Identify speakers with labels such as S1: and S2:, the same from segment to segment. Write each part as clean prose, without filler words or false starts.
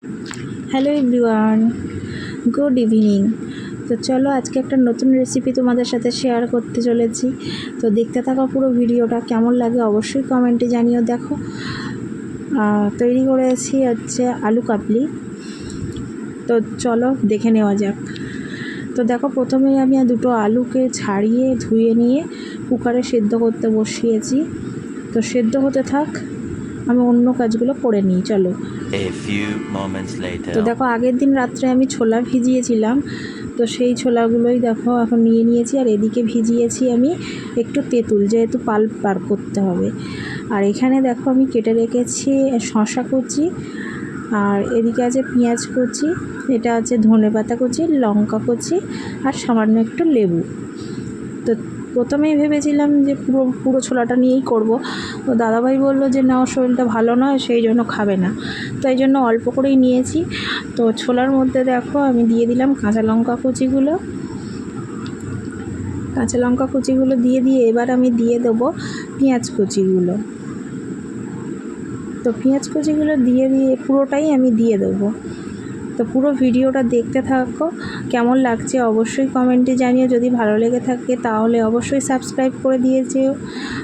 S1: Hello everyone, good evening. তো চলো আজকে একটা নতুন রেসিপি তোমাদের সাথে শেয়ার করতে চলেছি। তো দেখতে থাকো পুরো ভিডিওটা, কেমন লাগে অবশ্যই কমেন্টে জানিও। দেখো তৈরি করেছি হচ্ছে আলু কাবলি। তো চলো দেখে নেওয়া যাক। তো দেখো প্রথমেই আমি দুটো আলুকে ছাড়িয়ে ধুয়ে নিয়ে কুকারে সেদ্ধ করতে বসিয়েছি। তো সেদ্ধ হতে থাক, আমি অন্য কাজগুলো করে নিই। চলো। তো দেখো আগের দিন রাত্রে আমি ছোলা ভিজিয়েছিলাম, তো সেই ছোলাগুলোই দেখো এখন নিয়ে নিয়েছি। আর এদিকে ভিজিয়েছি আমি একটু তেঁতুল, যেহেতু পাল্প বার করতে হবে। আর এখানে দেখো আমি কেটে রেখেছি শসা কুচি, আর এদিকে আছে পেঁয়াজ কুচি, এটা আছে ধনেপাতা কুচি, লঙ্কা কুচি, আর সামান্য একটু লেবু। তো প্রথমেই ভেবেছিলাম যে পুরো ছোলাটা নিয়েই করব। তো দাদাভাই বললো যে না, ওর শরীরটা ভালো নয়, সেই জন্য খাবে না। তো এই জন্য অল্প করেই নিয়েছি। তো ছোলার মধ্যে দেখো আমি দিয়ে দিলাম কাঁচা লঙ্কা কুচিগুলো। দিয়ে এবার আমি দিয়ে দেবো পেঁয়াজ কুচিগুলো। তো পেঁয়াজ কুচিগুলো দিয়ে পুরোটাই আমি দিয়ে দেবো। তো পুরো ভিডিওটা দেখতে থাকো, কেমন লাগছে অবশ্যই কমেন্টে জানিও। যদি ভালো লেগে থাকে তাহলে অবশ্যই সাবস্ক্রাইব করে দিয়ে যেও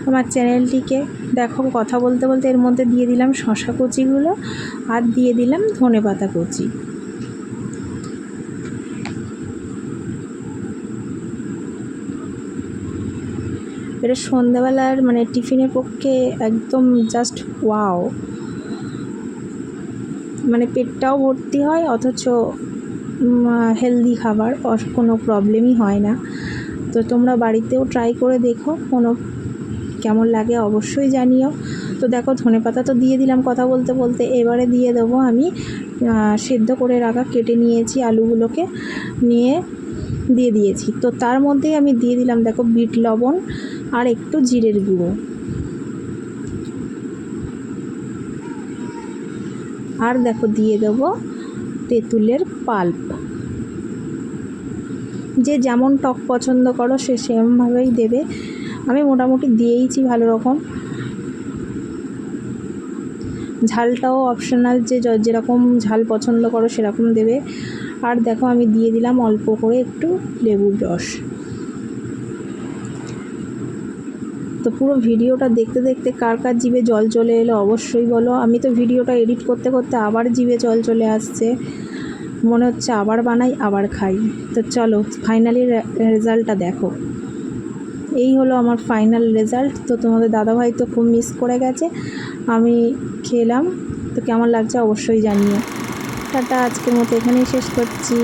S1: আমার চ্যানেলটিকে। দেখো কথা বলতে বলতে এর মধ্যে দিয়ে দিলাম শসা কুচিগুলো, আর দিয়ে দিলাম ধনেপাতা কুচি। এটা সন্ধ্যাবেলার মানে টিফিনের পক্ষে একদম জাস্ট ওয়াও, মানে পেটটাও ভর্তি হয়, অথচ হেলদি খাবার, কোনো প্রবলেমই হয় না। তো তোমরা বাড়িতেও ট্রাই করে দেখো, কেমন লাগে অবশ্যই জানিও। তো দেখো ধনেপাতা তো দিয়ে দিলাম কথা বলতে বলতে। এবারে দিয়ে দেবো আমি সেদ্ধ করে রাখা, কেটে নিয়েছি আলুগুলোকে, নিয়ে দিয়ে দিয়েছি। তো তার মধ্যেই আমি দিয়ে দিলাম দেখো বিট লবণ আর একটু জিরের গুঁড়ো, আর দেখো দিয়ে দেবো তেঁতুলের পাল্প। যে যেমন টক পছন্দ করো সে সেমভাবেই দেবে। আমি মোটামুটি দিয়েইছি ভালো রকম। ঝালটাও অপশনাল, যে যেরকম ঝাল পছন্দ করো সেরকম দেবে। আর দেখো আমি দিয়ে দিলাম অল্প করে একটু লেবুর রস। তো পুরো ভিডিওটা দেখতে দেখতে কার কার জিভে জল চলে এলো অবশ্যই বলো। আমি তো ভিডিওটা এডিট করতে করতে আবার জিভে জল চলে আসছে, মনে হচ্ছে আবার বানাই আবার খাই। তো চলো ফাইনালি রেজাল্টটা দেখো। এই হলো আমার ফাইনাল রেজাল্ট। তো তোমাদের দাদাভাই তো খুব মিস করে গেছে, আমি খেলাম। তো কেমন লাগছে অবশ্যই জানিও। টাটা, আজকের মতো এখানেই শেষ করছি।